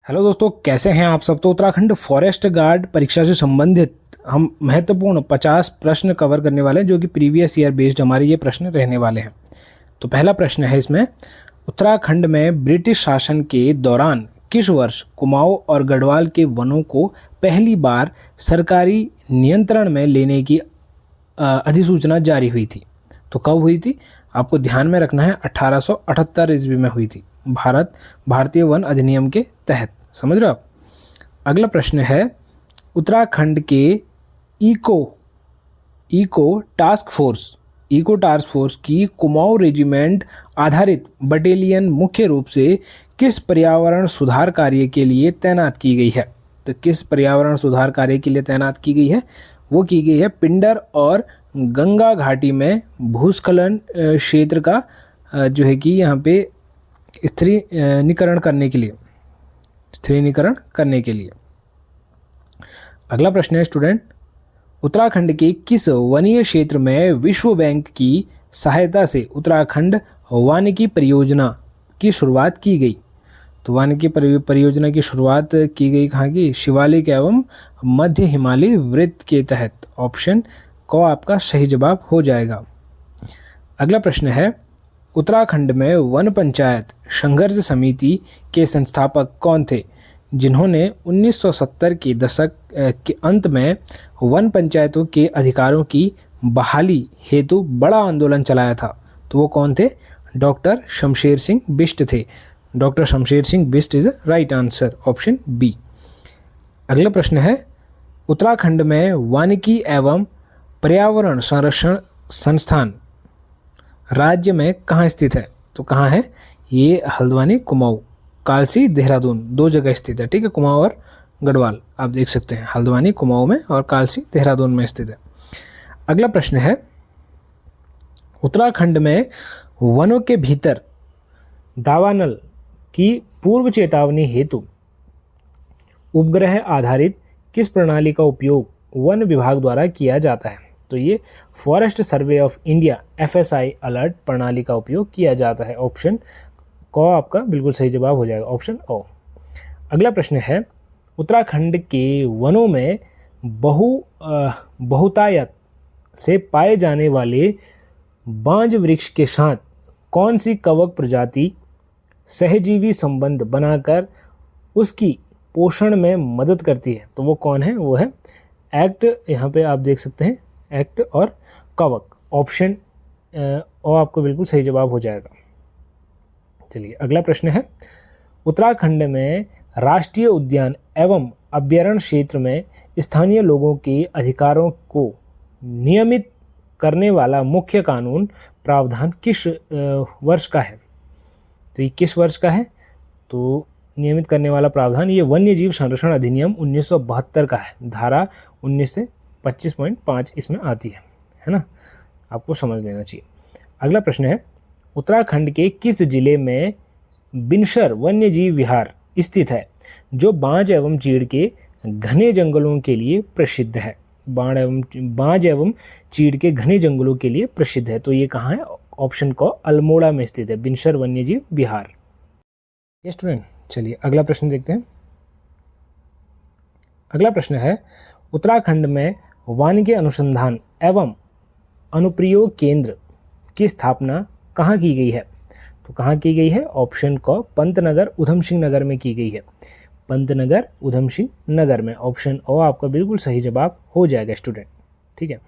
Hello दोस्तों, कैसे हैं आप सब। तो उत्तराखंड फॉरेस्ट गार्ड परीक्षा से संबंधित हम महत्वपूर्ण 50 प्रश्न कवर करने वाले हैं, जो कि प्रीवियस ईयर बेस्ड हमारे ये प्रश्न रहने वाले हैं। तो पहला प्रश्न है इसमें, उत्तराखंड में ब्रिटिश शासन के दौरान किस वर्ष कुमाऊं और गढ़वाल के वनों को पहली बार सरकारी नियंत्रण में लेने की अधिसूचना जारी हुई थी। तो कब हुई थी, आपको ध्यान में रखना है, 1878 ईस्वी में हुई थी, भारतीय वन अधिनियम के तहत। समझ रहे हो आप। अगला प्रश्न है, उत्तराखंड के इको इको टास्क फोर्स की कुमाऊं रेजिमेंट आधारित बटालियन मुख्य रूप से किस पर्यावरण सुधार कार्य के लिए तैनात की गई है। तो किस पर्यावरण सुधार कार्य के लिए तैनात की गई है, वो की गई है पिंडर और गंगा घाटी में भूस्खलन क्षेत्र का जो है कि यहाँ पे स्थिरीकरण करने के लिए। अगला प्रश्न है स्टूडेंट, उत्तराखंड के किस वनीय क्षेत्र में विश्व बैंक की सहायता से उत्तराखंड वानिकी परियोजना की शुरुआत की गई। तो वानिकी परियोजना की शुरुआत की गई कहाँ की, शिवालिक एवं मध्य हिमालय वृत्त के तहत। ऑप्शन को आपका सही जवाब हो जाएगा। अगला प्रश्न है, उत्तराखंड में वन पंचायत संघर्ष समिति के संस्थापक कौन थे, जिन्होंने 1970 के दशक के अंत में वन पंचायतों के अधिकारों की बहाली हेतु बड़ा आंदोलन चलाया था। तो वो कौन थे, डॉक्टर शमशेर सिंह बिष्ट थे। Doctor Shamsher Singh Bisht is right answer, option B. अगला प्रश्न है, उत्तराखंड में वानिकी एवं पर्यावरण संरक्षण संस्थान राज्य में कहाँ स्थित है। तो कहाँ है ये, हल्द्वानी, कुमाऊं, कालसी, देहरादून, दो जगह स्थित है। ठीक है, कुमाऊं और गढ़वाल आप देख सकते हैं, हल्द्वानी कुमाऊं में और कालसी देहरादून में स्थित है। अगला प्रश्न है, उत्तराखंड में वनों के भीतर दावानल की पूर्व चेतावनी हेतु उपग्रह आधारित किस प्रणाली का उपयोग वन विभाग द्वारा किया जाता है। तो ये forest survey of India FSI alert प्रणाली का उपयोग किया जाता है। ऑप्शन को आपका बिल्कुल सही जवाब हो जाएगा, ऑप्शन ओ। अगला प्रश्न है, उत्तराखंड के वनों में बहुतायत से पाए जाने वाले बांज वृक्ष के साथ कौन सी कवक प्रजाति सहजीवी संबंध बनाकर उसकी पोषण में मदद करती है। तो वो कौन है, वो है एक्ट, यहाँ पे आप देख सकते हैं एक्ट और कवक। ऑप्शन ओ आपको बिल्कुल सही जवाब हो जाएगा। चलिए अगला प्रश्न है, उत्तराखंड में राष्ट्रीय उद्यान एवं अभ्यारण्य क्षेत्र में स्थानीय लोगों के अधिकारों को नियमित करने वाला मुख्य कानून प्रावधान किस वर्ष का है। तो ये किस वर्ष का है, तो नियमित करने वाला प्रावधान ये वन्य जीव संरक्षण अधिनियम 1972 का है। धारा 19 से 25.5 इसमें आती है ना, आपको समझ लेना चाहिए। अगला प्रश्न है, उत्तराखंड के किस जिले में बिनसर वन्य जीव विहार स्थित है, जो बांज एवं चीड़ के घने जंगलों के लिए प्रसिद्ध है। बांज एवं चीड़ के घने जंगलों के लिए प्रसिद्ध है। तो ये कहाँ है, ऑप्शन को अल्मोड़ा में स्थित है, बिनसर वन्य जीव विहार। ये स्टूडेंट, चलिए अगला प्रश्न देखते हैं। अगला प्रश्न है, उत्तराखंड में वानिकी अनुसंधान एवं अनुप्रयोग केंद्र की स्थापना कहाँ की गई है। तो कहाँ की गई है, ऑप्शन को पंतनगर उधम सिंह नगर में की गई है, पंतनगर उधम सिंह नगर में। ऑप्शन ओ आपका बिल्कुल सही जवाब हो जाएगा स्टूडेंट। ठीक है,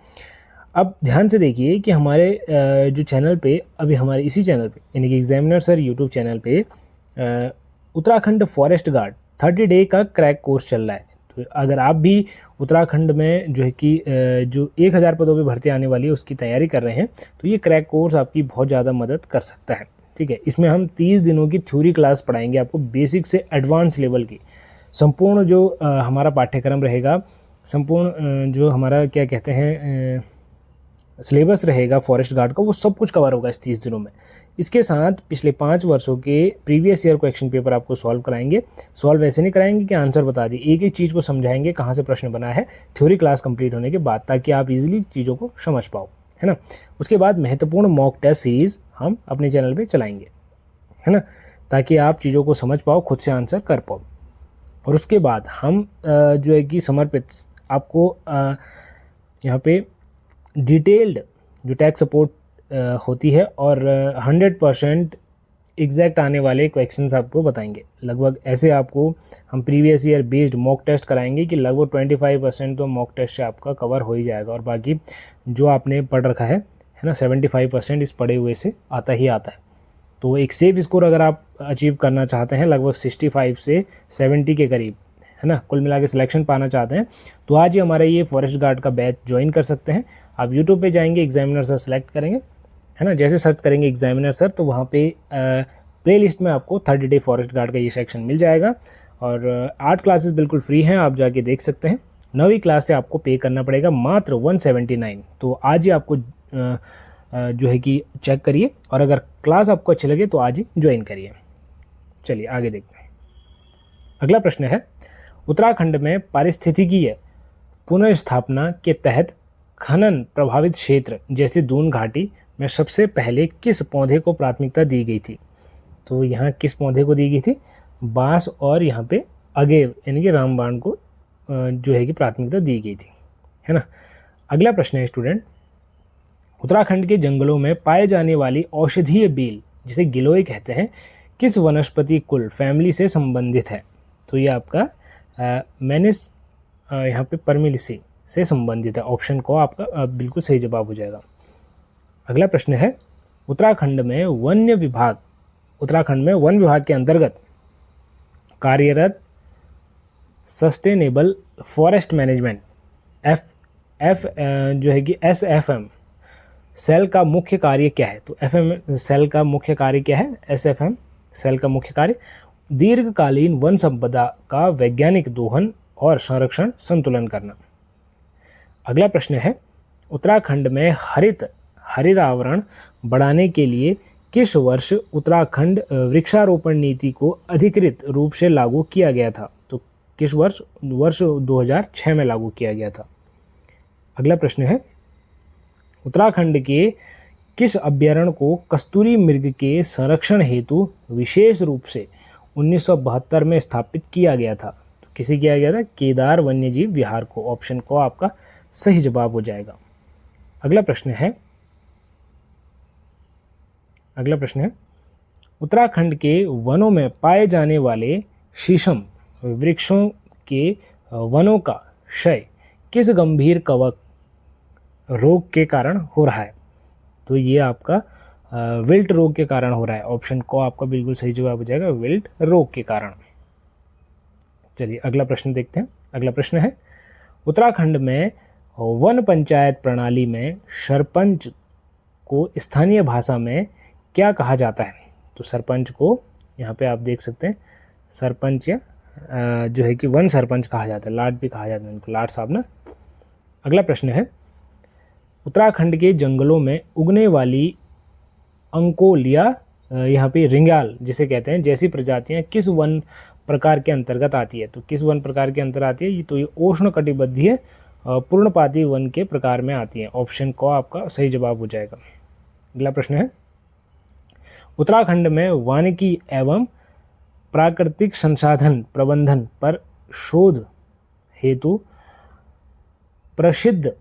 अब ध्यान से देखिए कि हमारे जो चैनल पे अभी हमारे इसी चैनल पे यानी कि एग्जामिनर सर यूट्यूब चैनल पे उत्तराखंड फॉरेस्ट गार्ड 30 डे का क्रैक कोर्स चल रहा है। तो अगर आप भी उत्तराखंड में जो है कि जो 1000 पदों पे भर्ती आने वाली है उसकी तैयारी कर रहे हैं, तो ये क्रैक कोर्स आपकी बहुत ज़्यादा मदद कर सकता है। ठीक है, इसमें हम 30 दिनों की थ्योरी क्लास पढ़ाएंगे आपको, बेसिक से एडवांस लेवल की। संपूर्ण जो हमारा पाठ्यक्रम रहेगा, संपूर्ण जो हमारा क्या कहते हैं सिलेबस रहेगा फॉरेस्ट गार्ड का, वो सब कुछ कवर होगा इस 30 दिनों में। इसके साथ पिछले 5 वर्षों के प्रीवियस ईयर क्वेश्चन पेपर आपको सॉल्व कराएंगे। सॉल्व ऐसे नहीं कराएंगे कि आंसर बता दिए, एक एक चीज़ को समझाएंगे कहाँ से प्रश्न बना है थ्योरी क्लास कंप्लीट होने के बाद, ताकि आप इजीली चीज़ों को समझ पाओ, है ना। उसके बाद महत्वपूर्ण मॉक टेस्ट सीरीज़ हम अपने चैनल पर चलाएँगे, है ना, ताकि आप चीज़ों को समझ पाओ, खुद से आंसर कर पाओ। और उसके बाद हम जो है कि समर्पित आपको यहाँ पे डिटेल्ड जो टैक्स सपोर्ट होती है और 100% एग्जैक्ट आने वाले क्वेश्चंस आपको बताएंगे। लगभग ऐसे आपको हम previous year based mock test कराएंगे कि लगभग 25% तो मॉक टेस्ट से आपका कवर हो ही जाएगा, और बाकी जो आपने पढ़ रखा है ना 75% इस पढ़े हुए से आता ही आता है। तो एक सेफ स्कोर अगर आप अचीव करना चाहते हैं लगभग 65 से 70 के करीब, है ना, कुल मिला के सिलेक्शन पाना चाहते हैं, तो आज ही हमारा ये फॉरेस्ट गार्ड का बैच ज्वाइन कर सकते हैं। आप यूट्यूब पे जाएंगे, एग्जामिनर सर सेलेक्ट करेंगे, है ना, जैसे सर्च करेंगे एग्जामिनर सर तो वहाँ पे प्लेलिस्ट में आपको 30 डे फॉरेस्ट गार्ड का ये सेक्शन मिल जाएगा। और 8 क्लासेस बिल्कुल फ्री हैं, आप जाके देख सकते हैं। 9वीं क्लास से आपको पे करना पड़ेगा मात्र 179। तो आज ही आपको जो है कि चेक करिए, और अगर क्लास आपको अच्छी लगे तो आज ही ज्वाइन करिए। चलिए आगे देखते हैं। अगला प्रश्न है, उत्तराखंड में पारिस्थितिकीय पुनर्स्थापना के तहत खनन प्रभावित क्षेत्र जैसे दून घाटी में सबसे पहले किस पौधे को प्राथमिकता दी गई थी? तो यहाँ किस पौधे को दी गई थी? बांस और यहाँ पे अगेव यानी कि रामबाण को जो है कि प्राथमिकता दी गई थी, है ना। अगला प्रश्न है स्टूडेंट, उत्तराखंड के जंगलों में पाए जाने वाली औषधीय बेल जिसे गिलोय कहते हैं किस वनस्पति कुल फैमिली से संबंधित है? तो ये आपका मैनिस यहाँ पे परमिलिसी से संबंधित है। ऑप्शन को आपका बिल्कुल सही जवाब हो जाएगा। अगला प्रश्न है, उत्तराखंड में वन विभाग के अंतर्गत कार्यरत सस्टेनेबल फॉरेस्ट मैनेजमेंट एफ जो है कि SFM सेल का मुख्य कार्य क्या है? तो FM सेल का मुख्य कार्य क्या है? SFM सेल का मुख्य कार्य दीर्घकालीन वन संपदा का वैज्ञानिक दोहन और संरक्षण संतुलन करना। अगला प्रश्न है, उत्तराखंड में हरित आवरण बढ़ाने के लिए किस वर्ष उत्तराखंड वृक्षारोपण नीति को अधिकृत रूप से लागू किया गया था? तो किस वर्ष 2006 में लागू किया गया था। अगला प्रश्न है, उत्तराखंड के किस अभ्यारण्य को कस्तूरी मृग के संरक्षण हेतु विशेष रूप से 1972 में स्थापित किया गया था? तो किसे किया गया था? केदार वन्यजीव विहार को। ऑप्शन को आपका सही जवाब हो जाएगा। अगला प्रश्न है, उत्तराखंड के वनों में पाए जाने वाले शीशम वृक्षों के वनों का क्षय किस गंभीर कवक रोग के कारण हो रहा है? तो ये आपका विल्ट रोग के कारण हो रहा है। ऑप्शन को आपका बिल्कुल सही जवाब हो जाएगा, विल्ट रोग के कारण। चलिए अगला प्रश्न देखते हैं। अगला प्रश्न है, उत्तराखंड में वन पंचायत प्रणाली में सरपंच को स्थानीय भाषा में क्या कहा जाता है? तो सरपंच को यहाँ पे आप देख सकते हैं सरपंच या जो है कि वन सरपंच कहा जाता है, लाट भी कहा जाता है उनको, लाट साहब ना। अगला प्रश्न है, उत्तराखंड के जंगलों में उगने वाली अंकोल या यहाँ पे रिंगाल जिसे कहते हैं जैसी प्रजातियाँ किस वन प्रकार के अंतर्गत आती है? तो किस वन प्रकार के अंतर्गत आती है? तो ये उष्णकटिबंधीय पूर्णपाती वन के प्रकार में आती है। ऑप्शन को आपका सही जवाब हो जाएगा। अगला प्रश्न है, उत्तराखंड में वानिकी एवं प्राकृतिक संसाधन प्रबंधन पर शोध हेतु प्रसिद्ध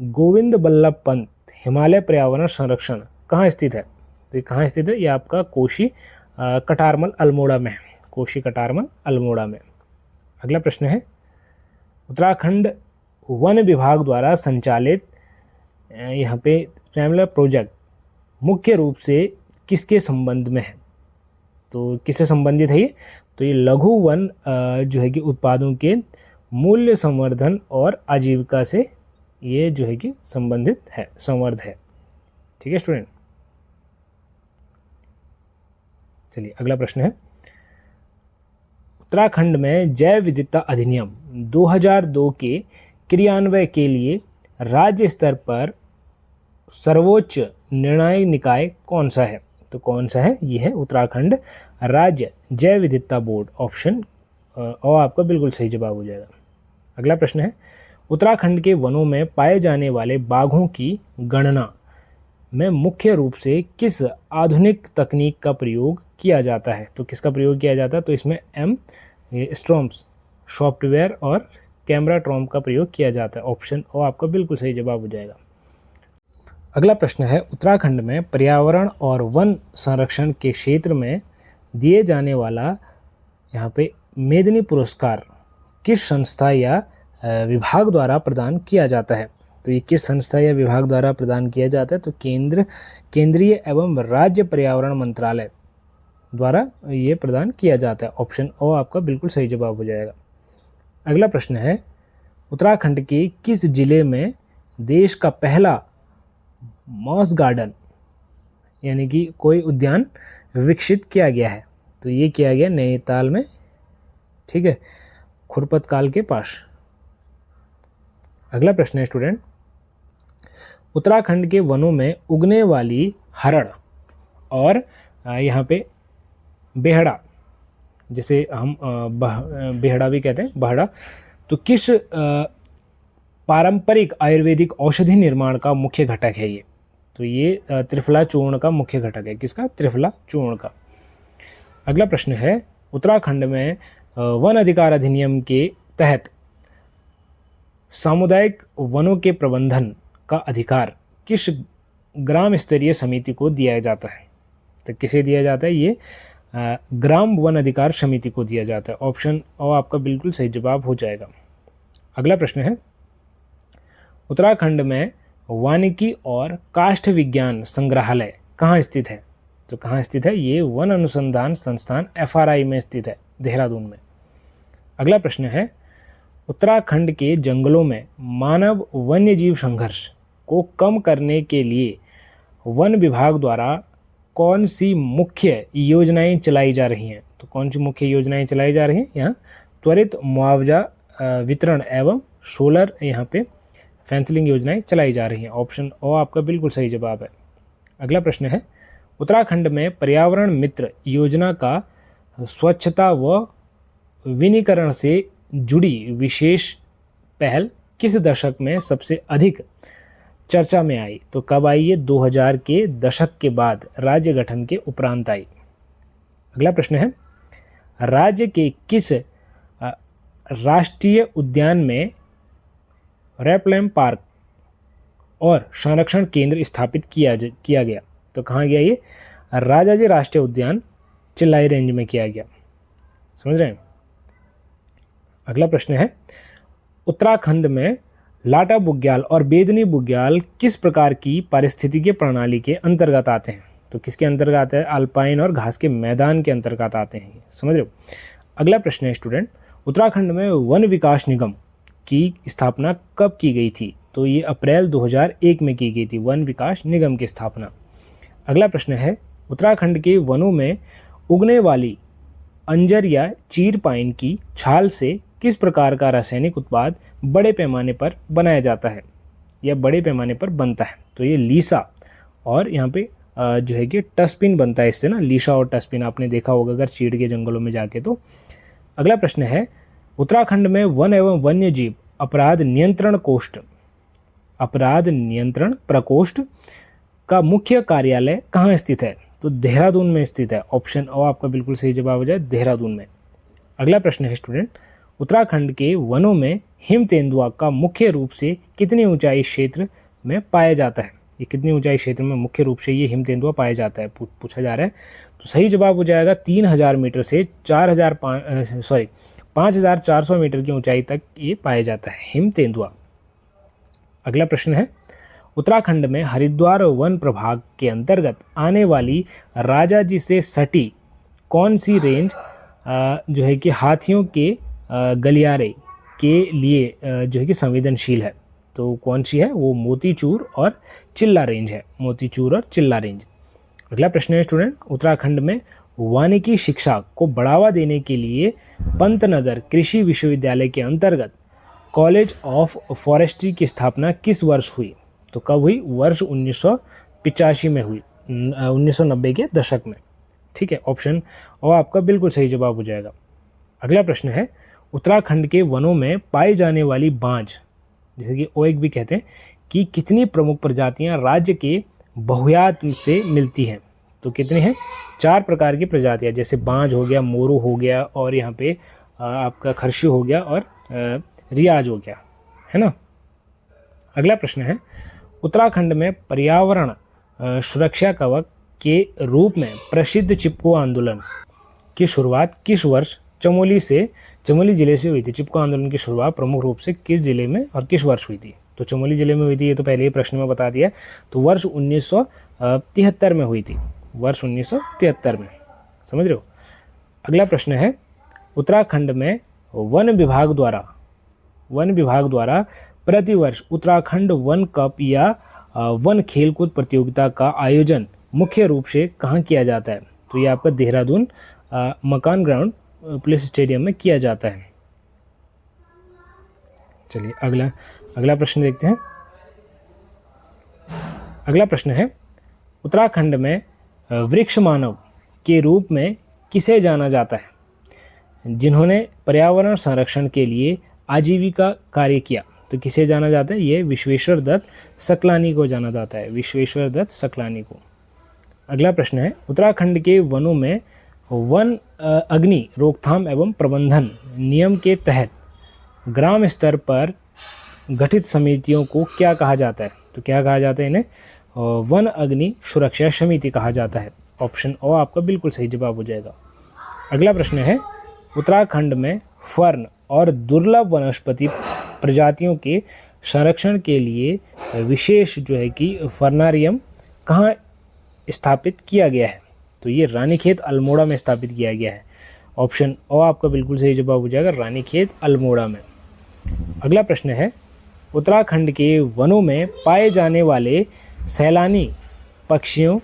गोविंद बल्लभ पंत हिमालय पर्यावरण संरक्षण कहाँ स्थित है? तो ये कहाँ स्थित है? ये आपका कोशी कटारमल अल्मोड़ा में है, कोशी कटारमल अल्मोड़ा में। अगला प्रश्न है, उत्तराखंड वन विभाग द्वारा संचालित यहाँ पे ट्रैवलर प्रोजेक्ट मुख्य रूप से किसके संबंध में है? तो किससे संबंधित है ये? तो ये लघु वन जो है कि उत्पादों के मूल्य संवर्धन और आजीविका से ये जो है कि संबंधित है, संवर्ध है। ठीक है स्टूडेंट। चलिए अगला प्रश्न है, उत्तराखंड में जैव विविधता अधिनियम 2002 के क्रियान्वयन के लिए राज्य स्तर पर सर्वोच्च निर्णायक निकाय कौन सा है? तो कौन सा है? ये है उत्तराखंड राज्य जैव विविधता बोर्ड। ऑप्शन और आपका बिल्कुल सही जवाब हो जाएगा। अगला प्रश्न है, उत्तराखंड के वनों में पाए जाने वाले बाघों की गणना में मुख्य रूप से किस आधुनिक तकनीक का प्रयोग किया जाता है? तो किसका प्रयोग किया जाता है? तो इसमें स्ट्रॉम्स सॉफ्टवेयर और कैमरा ट्रॉम का प्रयोग किया जाता है। ऑप्शन ओ आपका बिल्कुल सही जवाब हो जाएगा। अगला प्रश्न है, उत्तराखंड में पर्यावरण और वन संरक्षण के क्षेत्र में दिए जाने वाला यहाँ पे मेदिनी पुरस्कार किस संस्था या विभाग द्वारा प्रदान किया जाता है? तो ये किस संस्था या विभाग द्वारा प्रदान किया जाता है? तो केंद्रीय एवं राज्य पर्यावरण मंत्रालय द्वारा ये प्रदान किया जाता है। ऑप्शन ओ आपका बिल्कुल सही जवाब हो जाएगा। अगला प्रश्न है, उत्तराखंड के किस जिले में देश का पहला मॉस गार्डन यानी कि कोई उद्यान विकसित किया गया है? तो ये किया गया नैनीताल में, ठीक है, खुरपतकाल के पास। अगला प्रश्न है स्टूडेंट, उत्तराखंड के वनों में उगने वाली हरड़ और यहाँ पे बेहड़ा, जिसे हम बेहड़ा भी कहते हैं, बहड़ा, तो किस पारंपरिक आयुर्वेदिक औषधि निर्माण का मुख्य घटक है ये? तो ये त्रिफला चूर्ण का मुख्य घटक है। किसका? त्रिफला चूर्ण का। अगला प्रश्न है, उत्तराखंड में वन अधिकार अधिनियम के तहत सामुदायिक वनों के प्रबंधन का अधिकार किस ग्राम स्तरीय समिति को दिया जाता है? तो किसे दिया जाता है? ये ग्राम वन अधिकार समिति को दिया जाता है। ऑप्शन ओ आपका बिल्कुल सही जवाब हो जाएगा। अगला प्रश्न है, उत्तराखंड में वानिकी और काष्ठ विज्ञान संग्रहालय कहाँ स्थित है? तो कहाँ स्थित है? ये वन अनुसंधान संस्थान FRI में स्थित है, देहरादून में। अगला प्रश्न है, उत्तराखंड के जंगलों में मानव वन्यजीव संघर्ष को कम करने के लिए वन विभाग द्वारा कौन सी मुख्य योजनाएं चलाई जा रही हैं? तो कौन सी मुख्य योजनाएं चलाई जा रही हैं? यहाँ त्वरित मुआवजा वितरण एवं सोलर यहाँ पे फेंसिंग योजनाएं चलाई जा रही हैं। ऑप्शन ओ आपका बिल्कुल सही जवाब है। अगला प्रश्न है, उत्तराखंड में पर्यावरण मित्र योजना का स्वच्छता व विनिकरण से जुड़ी विशेष पहल किस दशक में सबसे अधिक चर्चा में आई? तो कब आई ये? 2000 के दशक के बाद राज्य गठन के उपरांत आई। अगला प्रश्न है, राज्य के किस राष्ट्रीय उद्यान में रैपलैम पार्क और संरक्षण केंद्र स्थापित किया गया? तो कहाँ गया ये? राजाजी राष्ट्रीय उद्यान चिल्लाई रेंज में किया गया। समझ रहे हैं? अगला प्रश्न है, उत्तराखंड में लाटा बुग्याल और बेदनी बुग्याल किस प्रकार की पारिस्थितिकीय प्रणाली के अंतर्गत आते हैं? तो किसके अंतर्गत आते हैं? अल्पाइन और घास के मैदान के अंतर्गत आते हैं। समझ रहे हो? अगला प्रश्न है स्टूडेंट, उत्तराखंड में वन विकास निगम की स्थापना कब की गई थी? तो ये अप्रैल 2001 में की गई थी, वन विकास निगम की स्थापना। अगला प्रश्न है, उत्तराखंड के वनों में उगने वाली अंजर या चीर पाइन की छाल से किस प्रकार का रासायनिक उत्पाद बड़े पैमाने पर बनाया जाता है या बड़े पैमाने पर बनता है? तो ये लीसा और यहाँ पे जो है कि टसपिन बनता है इससे ना, लीसा और टसपिन आपने देखा होगा अगर चीड़ के जंगलों में जाके। तो अगला प्रश्न है, उत्तराखंड में वन एवं वन्य जीव अपराध नियंत्रण प्रकोष्ठ का मुख्य कार्यालय कहाँ स्थित है? तो देहरादून में स्थित है। ऑप्शन ओ आपका बिल्कुल सही जवाब हो जाए, देहरादून में। अगला प्रश्न है स्टूडेंट, उत्तराखंड के वनों में हिम तेंदुआ का मुख्य रूप से कितनी ऊंचाई क्षेत्र में पाया जाता है? ये कितनी ऊंचाई क्षेत्र में मुख्य रूप से ये हिम तेंदुआ पाया जाता है पूछा जा रहा है। तो सही जवाब हो जाएगा 3000 मीटर से 5400 मीटर की ऊंचाई तक ये पाया जाता है हिम तेंदुआ। अगला प्रश्न है, उत्तराखंड में हरिद्वार वन प्रभाग के अंतर्गत आने वाली राजाजी से सटी कौन सी रेंज जो है कि हाथियों के गलियारे के लिए जो है कि संवेदनशील है? तो कौन सी है? वो मोतीचूर और चिल्ला रेंज है, मोतीचूर और चिल्ला रेंज। अगला प्रश्न है स्टूडेंट, उत्तराखंड में वानिकी शिक्षा को बढ़ावा देने के लिए पंतनगर कृषि विश्वविद्यालय के अंतर्गत कॉलेज ऑफ फॉरेस्ट्री की स्थापना किस वर्ष हुई? तो कब हुई? वर्ष 1985 में हुई, 1990 के दशक में। ठीक है, ऑप्शन और आपका बिल्कुल सही जवाब हो जाएगा। अगला प्रश्न है, उत्तराखंड के वनों में पाई जाने वाली बांज, जैसे कि ओएक भी कहते हैं, कि कितनी प्रमुख प्रजातियां राज्य के बहुयात से मिलती हैं? तो कितनी हैं? 4 प्रकार की प्रजातियां, जैसे बांज हो गया, मोरू हो गया और यहाँ पे आपका खर्शी हो गया और रियाज हो गया, है ना। अगला प्रश्न है, उत्तराखंड में पर्यावरण सुरक्षा कवच के रूप में प्रसिद्ध चिपको आंदोलन की शुरुआत किस वर्ष चमोली जिले से हुई थी। चिपको आंदोलन की शुरुआत प्रमुख रूप से किस जिले में और किस वर्ष हुई थी। तो चमोली जिले में हुई थी, ये तो पहले ही प्रश्न में बता दिया। तो वर्ष 1973 में हुई थी, वर्ष 1973 में, समझ रहे हो। अगला प्रश्न है, उत्तराखंड में वन विभाग द्वारा प्रतिवर्ष उत्तराखंड वन कप या वन खेलकूद प्रतियोगिता का आयोजन मुख्य रूप से कहाँ किया जाता है। तो ये आपका देहरादून मकान ग्राउंड पुलिस स्टेडियम में किया जाता है। चलिए अगला प्रश्न देखते हैं। अगला प्रश्न है, उत्तराखंड में वृक्ष मानव के रूप में किसे जाना जाता है, जिन्होंने पर्यावरण संरक्षण के लिए आजीविका कार्य किया। तो किसे जाना जाता है, ये विश्वेश्वर दत्त सकलानी को जाना जाता है, विश्वेश्वर दत्त सकलानी को। अगला प्रश्न है, उत्तराखंड के वनों में वन अग्नि रोकथाम एवं प्रबंधन नियम के तहत ग्राम स्तर पर गठित समितियों को क्या कहा जाता है। तो क्या कहा जाता है इन्हें, वन अग्नि सुरक्षा समिति कहा जाता है। ऑप्शन ओ आपका बिल्कुल सही जवाब हो जाएगा। अगला प्रश्न है, उत्तराखंड में फर्न और दुर्लभ वनस्पति प्रजातियों के संरक्षण के लिए विशेष जो है कि फर्नारियम कहाँ स्थापित किया गया है। तो ये रानीखेत अल्मोड़ा में स्थापित किया गया है। ऑप्शन ओ आपका बिल्कुल सही जवाब हो जाएगा, रानीखेत अल्मोड़ा में। अगला प्रश्न है, उत्तराखंड के वनों में पाए जाने वाले सैलानी पक्षियों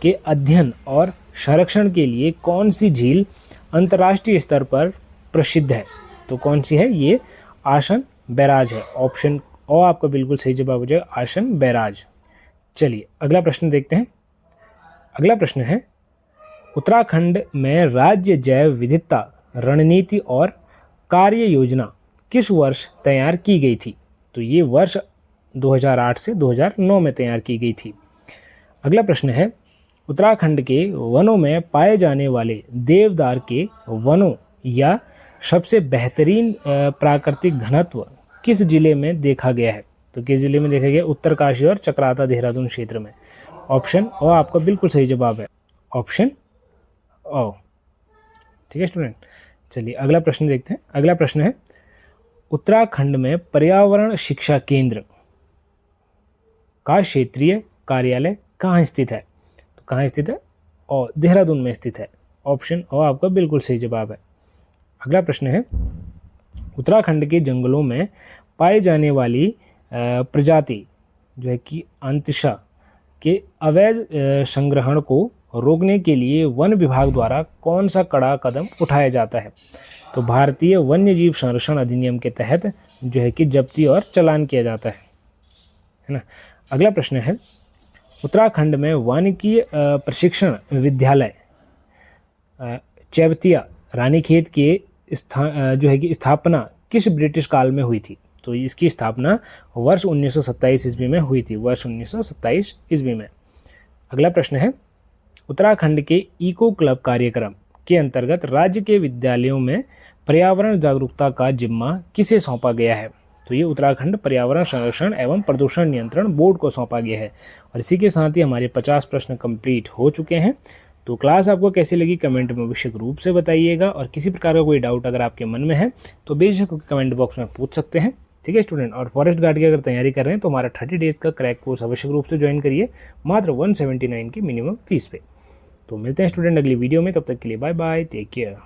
के अध्ययन और संरक्षण के लिए कौन सी झील अंतर्राष्ट्रीय स्तर पर प्रसिद्ध है। तो कौन सी है, ये आसन बैराज है। ऑप्शन ओ आपका बिल्कुल सही जवाब हो जाएगा, आसन बैराज। चलिए अगला प्रश्न देखते हैं। अगला प्रश्न है, उत्तराखंड में राज्य जैव विविधता रणनीति और कार्य योजना किस वर्ष तैयार की गई थी। तो ये वर्ष 2008 से 2009 में तैयार की गई थी। अगला प्रश्न है, उत्तराखंड के वनों में पाए जाने वाले देवदार के वनों या सबसे बेहतरीन प्राकृतिक घनत्व किस जिले में देखा गया है। तो किस जिले में देखा गया, उत्तरकाशी और चक्राता देहरादून क्षेत्र में। ऑप्शन ओ आपका बिल्कुल सही जवाब है, ऑप्शन ओ। ठीक है स्टूडेंट, चलिए अगला प्रश्न देखते हैं। अगला प्रश्न है, उत्तराखंड में पर्यावरण शिक्षा केंद्र का क्षेत्रीय कार्यालय कहाँ स्थित है। तो कहाँ स्थित है, और देहरादून में स्थित है। ऑप्शन ओ आपका बिल्कुल सही जवाब है। अगला प्रश्न है, उत्तराखंड के जंगलों में पाई जाने वाली प्रजाति जो है कि अंतशा के अवैध संग्रहण को रोकने के लिए वन विभाग द्वारा कौन सा कड़ा कदम उठाया जाता है। तो भारतीय वन्यजीव संरक्षण अधिनियम के तहत जो है कि जब्ती और चालान किया जाता है ना। अगला प्रश्न है, उत्तराखंड में वानिकी प्रशिक्षण विद्यालय चैवतिया रानीखेत के जो है कि स्थापना किस ब्रिटिश काल में हुई थी। तो इसकी स्थापना वर्ष 1927 ईस्वी में हुई थी, वर्ष 1927 ईस्वी में। अगला प्रश्न है, उत्तराखंड के इको क्लब कार्यक्रम के अंतर्गत राज्य के विद्यालयों में पर्यावरण जागरूकता का जिम्मा किसे सौंपा गया है। तो ये उत्तराखंड पर्यावरण संरक्षण एवं प्रदूषण नियंत्रण बोर्ड को सौंपा गया है। और इसी के साथ ही हमारे 50 प्रश्न कंप्लीट हो चुके हैं। तो क्लास आपको कैसी लगी कमेंट में आवश्यक रूप से बताइएगा, और किसी प्रकार का कोई डाउट अगर आपके मन में है तो बेझिझक कमेंट बॉक्स में पूछ सकते हैं। ठीक है स्टूडेंट, और फॉरेस्ट गार्ड की अगर तैयारी कर रहे हैं तो हमारा 30 डेज़ का क्रैक कोर्स आवश्यक रूप से ज्वाइन करिए, मात्र 179 की मिनिमम फीस पे। तो मिलते हैं स्टूडेंट अगली वीडियो में, तब तक के लिए बाय बाय, टेक केयर।